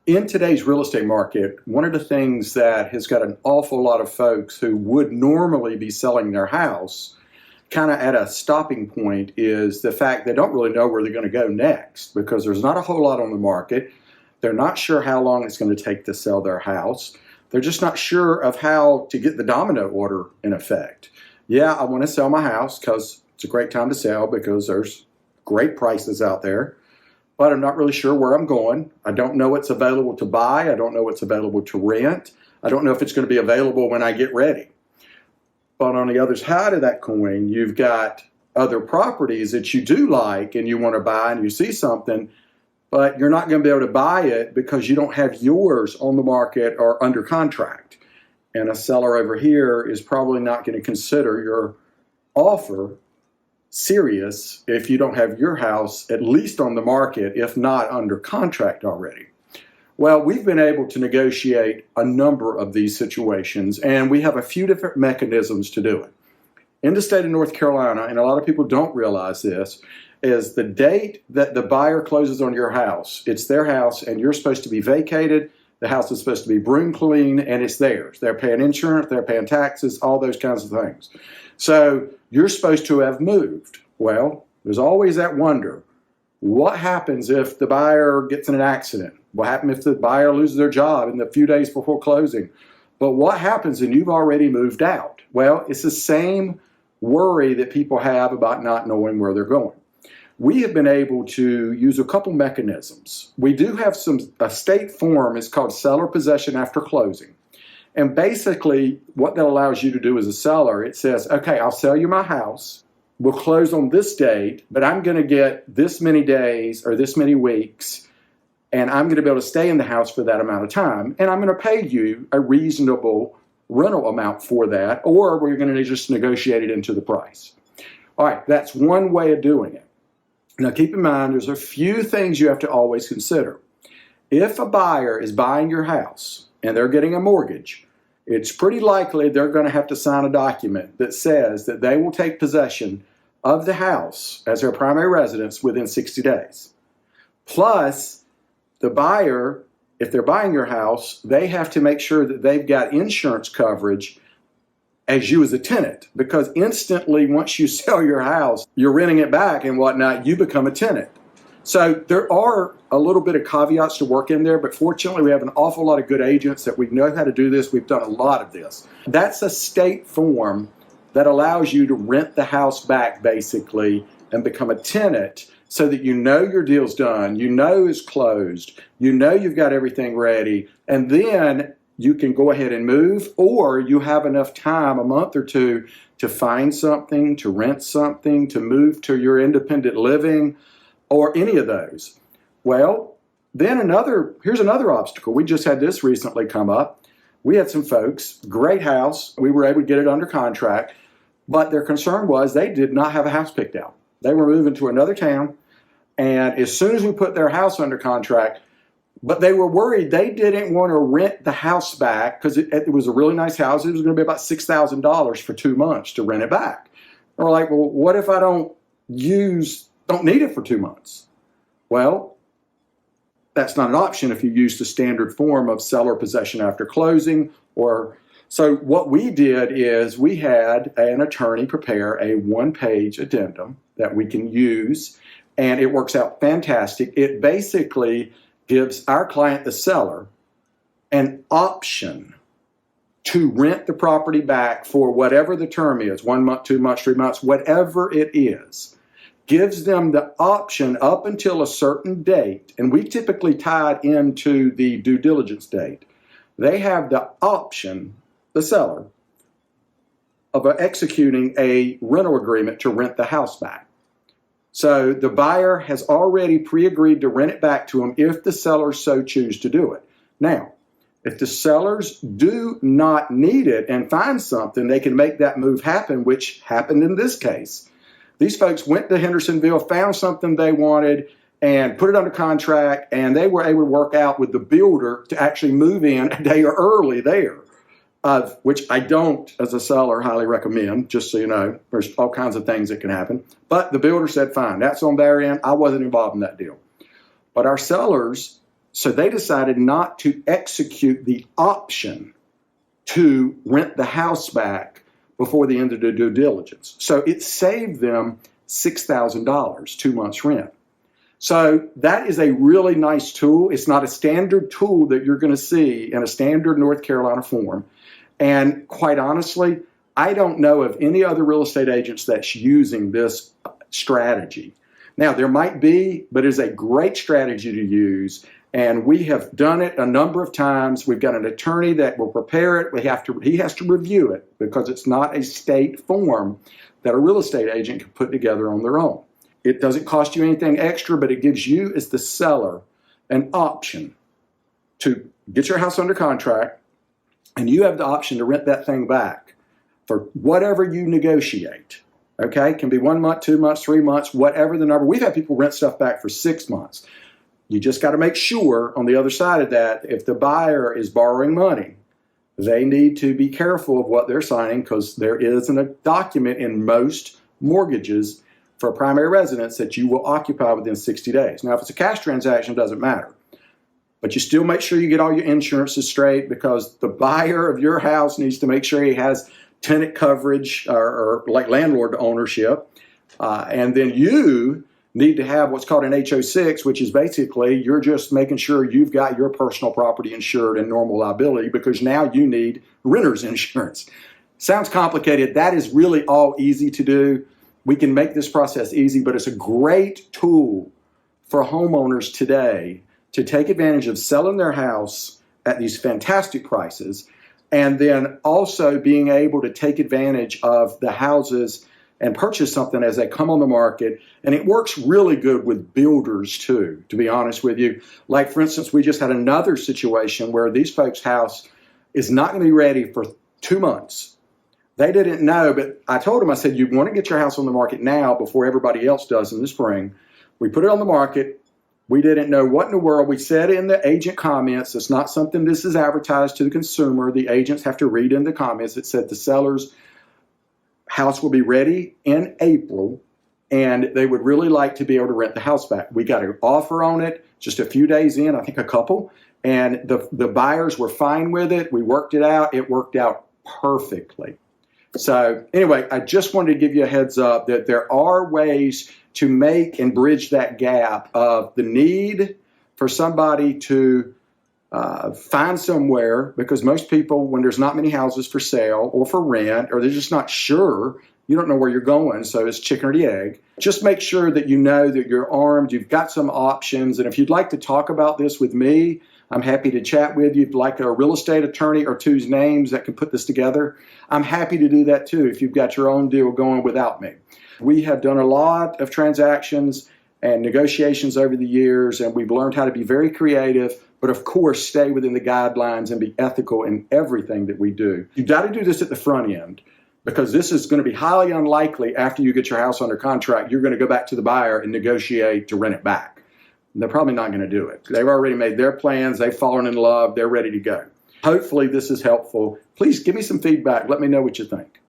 In today's real estate market, one of the things that has got an awful lot of folks who would normally be selling their house kind of at a stopping point is the fact they don't really know where they're going to go next because there's not a whole lot on the market. They're not sure how long it's going to take to sell their house. They're just not sure of how to get the domino order in effect. Yeah, I want to sell my house because it's a great time to sell because there's great prices out there, but I'm not really sure where I'm going. I don't know what's available to buy. I don't know what's available to rent. I don't know if it's going to be available when I get ready. But on the other side of that coin, you've got other properties that you do like and you want to buy and you see something, but you're not going to be able to buy it because you don't have yours on the market or under contract. And a seller over here is probably not going to consider your offer serious if you don't have your house at least on the market, if not under contract already. Well, we've been able to negotiate a number of these situations, and we have a few different mechanisms to do it. In the state of North Carolina, and a lot of people don't realize this, is the date that the buyer closes on your house. It's their house, and you're supposed to be vacated. The house is supposed to be broom clean, and it's theirs. They're paying insurance, they're paying taxes, all those kinds of things. So you're supposed to have moved. Well, there's always that wonder. What happens if the buyer gets in an accident? What happens if the buyer loses their job in the few days before closing? But what happens when you've already moved out? Well, it's the same worry that people have about not knowing where they're going. We have been able to use a couple mechanisms. We do have a state form. It's called seller possession after closing. And basically what that allows you to do as a seller, it says, okay, I'll sell you my house. We'll close on this date, but I'm going to get this many days or this many weeks, and I'm going to be able to stay in the house for that amount of time, and I'm going to pay you a reasonable rental amount for that, or we're going to just negotiate it into the price. All right, that's one way of doing it. Now keep in mind, there's a few things you have to always consider. If a buyer is buying your house and they're getting a mortgage, it's pretty likely they're going to have to sign a document that says that they will take possession of the house as their primary residence within 60 days. Plus, the buyer, if they're buying your house, they have to make sure that they've got insurance coverage as you as a tenant, because instantly once you sell your house, you're renting it back and whatnot, you become a tenant. So there are a little bit of caveats to work in there, but fortunately we have an awful lot of good agents that we know how to do this. We've done a lot of this. That's a state form that allows you to rent the house back basically and become a tenant so that you know your deal's done, you know it's closed, you know you've got everything ready, and then you can go ahead and move, or you have enough time, a month or two, to find something, to rent something, to move to your independent living, or any of those. Well, then here's another obstacle. We just had this recently come up. We had some folks, great house. We were able to get it under contract, but their concern was they did not have a house picked out. They were moving to another town, and as soon as we put their house under contract, but they were worried they didn't want to rent the house back because it was a really nice house. It was going to be about $6,000 for 2 months to rent it back. They were like, well, what if I don't need it for 2 months? Well, that's not an option if you use the standard form of seller possession after closing. So what we did is we had an attorney prepare a one-page addendum that we can use, and it works out fantastic. It basically gives our client, the seller, an option to rent the property back for whatever the term is, 1 month, 2 months, 3 months, whatever it is. Gives them the option up until a certain date, and we typically tie it into the due diligence date. They have the option, the seller, of executing a rental agreement to rent the house back. So the buyer has already pre-agreed to rent it back to them if the sellers so choose to do it. Now, if the sellers do not need it and find something, they can make that move happen, which happened in this case. These folks went to Hendersonville, found something they wanted, and put it under contract, and they were able to work out with the builder to actually move in a day early there, which I don't, as a seller, highly recommend, just so you know. There's all kinds of things that can happen. But the builder said, fine, that's on their end. I wasn't involved in that deal. But our sellers So they decided not to execute the option to rent the house back before the end of the due diligence. So it saved them $6,000, 2 months rent. So that is a really nice tool. It's not a standard tool that you're going to see in a standard North Carolina form. And quite honestly, I don't know of any other real estate agents that's using this strategy. Now, there might be, but it's a great strategy to use. And we have done it a number of times. We've got an attorney that will prepare it. He has to review it because it's not a state form that a real estate agent can put together on their own. It doesn't cost you anything extra, but it gives you, as the seller, an option to get your house under contract, and you have the option to rent that thing back for whatever you negotiate. Okay? It can be 1 month, 2 months, 3 months, whatever the number. We've had people rent stuff back for 6 months. You just got to make sure on the other side of that, if the buyer is borrowing money, they need to be careful of what they're signing because there isn't a document in most mortgages for a primary residence that you will occupy within 60 days. Now, if it's a cash transaction, it doesn't matter. But you still make sure you get all your insurances straight because the buyer of your house needs to make sure he has tenant coverage or like landlord ownership. And then you need to have what's called an HO6, which is basically you're just making sure you've got your personal property insured and normal liability because now you need renter's insurance. Sounds complicated. That is really all easy to do. We can make this process easy, but it's a great tool for homeowners today to take advantage of selling their house at these fantastic prices and then also being able to take advantage of the houses and purchase something as they come on the market. And it works really good with builders too, to be honest with you. Like, for instance, we just had another situation where these folks' house is not going to be ready for 2 months. They didn't know, but I told them, I said, you want to get your house on the market now before everybody else does in the spring. We put it on the market. We didn't know what in the world. We said in the agent comments, it's not something this is advertised to the consumer. The agents have to read in the comments. It said the seller's house will be ready in April, and they would really like to be able to rent the house back. We got an offer on it just a few days in, I think a couple, and the buyers were fine with it. We worked it out. It worked out perfectly. So anyway, I just wanted to give you a heads up that there are ways to make and bridge that gap of the need for somebody to find somewhere, because most people, when there's not many houses for sale or for rent, or they're just not sure, you don't know where you're going, so it's chicken or the egg. Just make sure that you know that you're armed, you've got some options, and if you'd like to talk about this with me, I'm happy to chat with you. If you'd like a real estate attorney or two's names that can put this together, I'm happy to do that too if you've got your own deal going without me. We have done a lot of transactions and negotiations over the years, and we've learned how to be very creative, but of course stay within the guidelines and be ethical in everything that we do. You've got to do this at the front end, because this is going to be highly unlikely after you get your house under contract, you're going to go back to the buyer and negotiate to rent it back. They're probably not going to do it. They've already made their plans. They've fallen in love. They're ready to go. Hopefully this is helpful. Please give me some feedback. Let me know what you think.